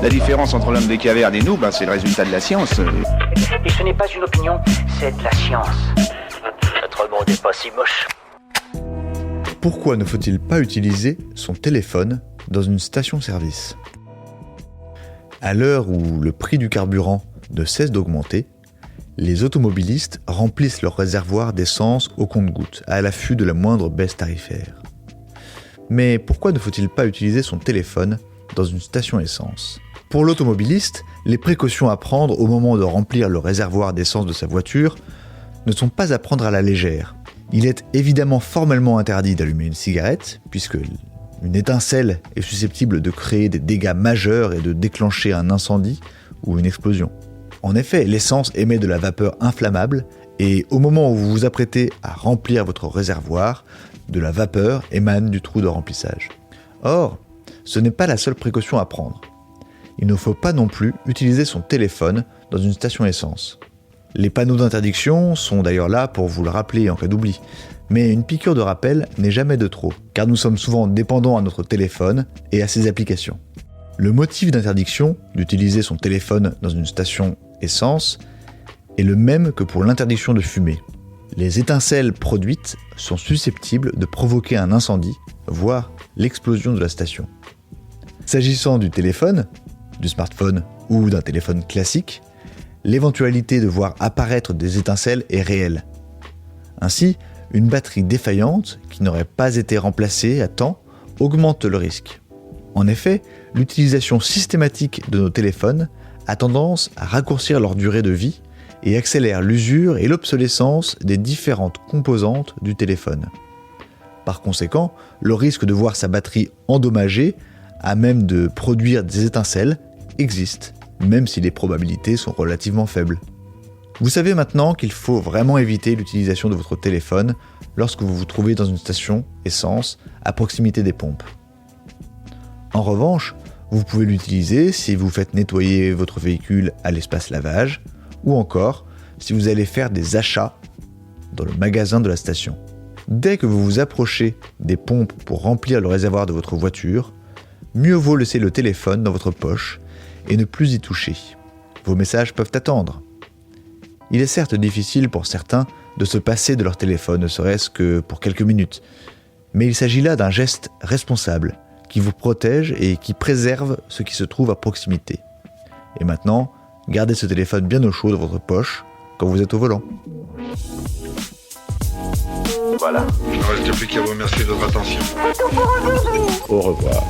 La différence entre l'homme des cavernes et nous, c'est le résultat de la science. Et ce n'est pas une opinion, c'est de la science. Notre monde n'est pas si moche. Pourquoi ne faut-il pas utiliser son téléphone dans une station-service ? À l'heure où le prix du carburant ne cesse d'augmenter, les automobilistes remplissent leur réservoir d'essence au compte-gouttes, à l'affût de la moindre baisse tarifaire. Mais pourquoi ne faut-il pas utiliser son téléphone dans une station essence ? Pour l'automobiliste, les précautions à prendre au moment de remplir le réservoir d'essence de sa voiture ne sont pas à prendre à la légère. Il est évidemment formellement interdit d'allumer une cigarette, puisque une étincelle est susceptible de créer des dégâts majeurs et de déclencher un incendie ou une explosion. En effet, l'essence émet de la vapeur inflammable et au moment où vous vous apprêtez à remplir votre réservoir, de la vapeur émane du trou de remplissage. Or, ce n'est pas la seule précaution à prendre. Il ne faut pas non plus utiliser son téléphone dans une station essence. Les panneaux d'interdiction sont d'ailleurs là pour vous le rappeler en cas d'oubli. Mais une piqûre de rappel n'est jamais de trop, car nous sommes souvent dépendants à notre téléphone et à ses applications. Le motif d'interdiction d'utiliser son téléphone dans une station essence est le même que pour l'interdiction de fumer. Les étincelles produites sont susceptibles de provoquer un incendie, voire l'explosion de la station. S'agissant du téléphone, du smartphone ou d'un téléphone classique, l'éventualité de voir apparaître des étincelles est réelle. Ainsi, une batterie défaillante qui n'aurait pas été remplacée à temps augmente le risque. En effet, l'utilisation systématique de nos téléphones a tendance à raccourcir leur durée de vie et accélère l'usure et l'obsolescence des différentes composantes du téléphone. Par conséquent, le risque de voir sa batterie endommagée, à même de produire des étincelles, existe, même si les probabilités sont relativement faibles. Vous savez maintenant qu'il faut vraiment éviter l'utilisation de votre téléphone lorsque vous vous trouvez dans une station essence à proximité des pompes. En revanche, vous pouvez l'utiliser si vous faites nettoyer votre véhicule à l'espace lavage ou encore si vous allez faire des achats dans le magasin de la station. Dès que vous vous approchez des pompes pour remplir le réservoir de votre voiture, mieux vaut laisser le téléphone dans votre poche et ne plus y toucher. Vos messages peuvent attendre. Il est certes difficile pour certains de se passer de leur téléphone, ne serait-ce que pour quelques minutes, mais il s'agit là d'un geste responsable qui vous protège et qui préserve ce qui se trouve à proximité. Et maintenant, gardez ce téléphone bien au chaud dans votre poche quand vous êtes au volant. Voilà. Il ne reste plus qu'à vous remercier de votre attention. Au revoir.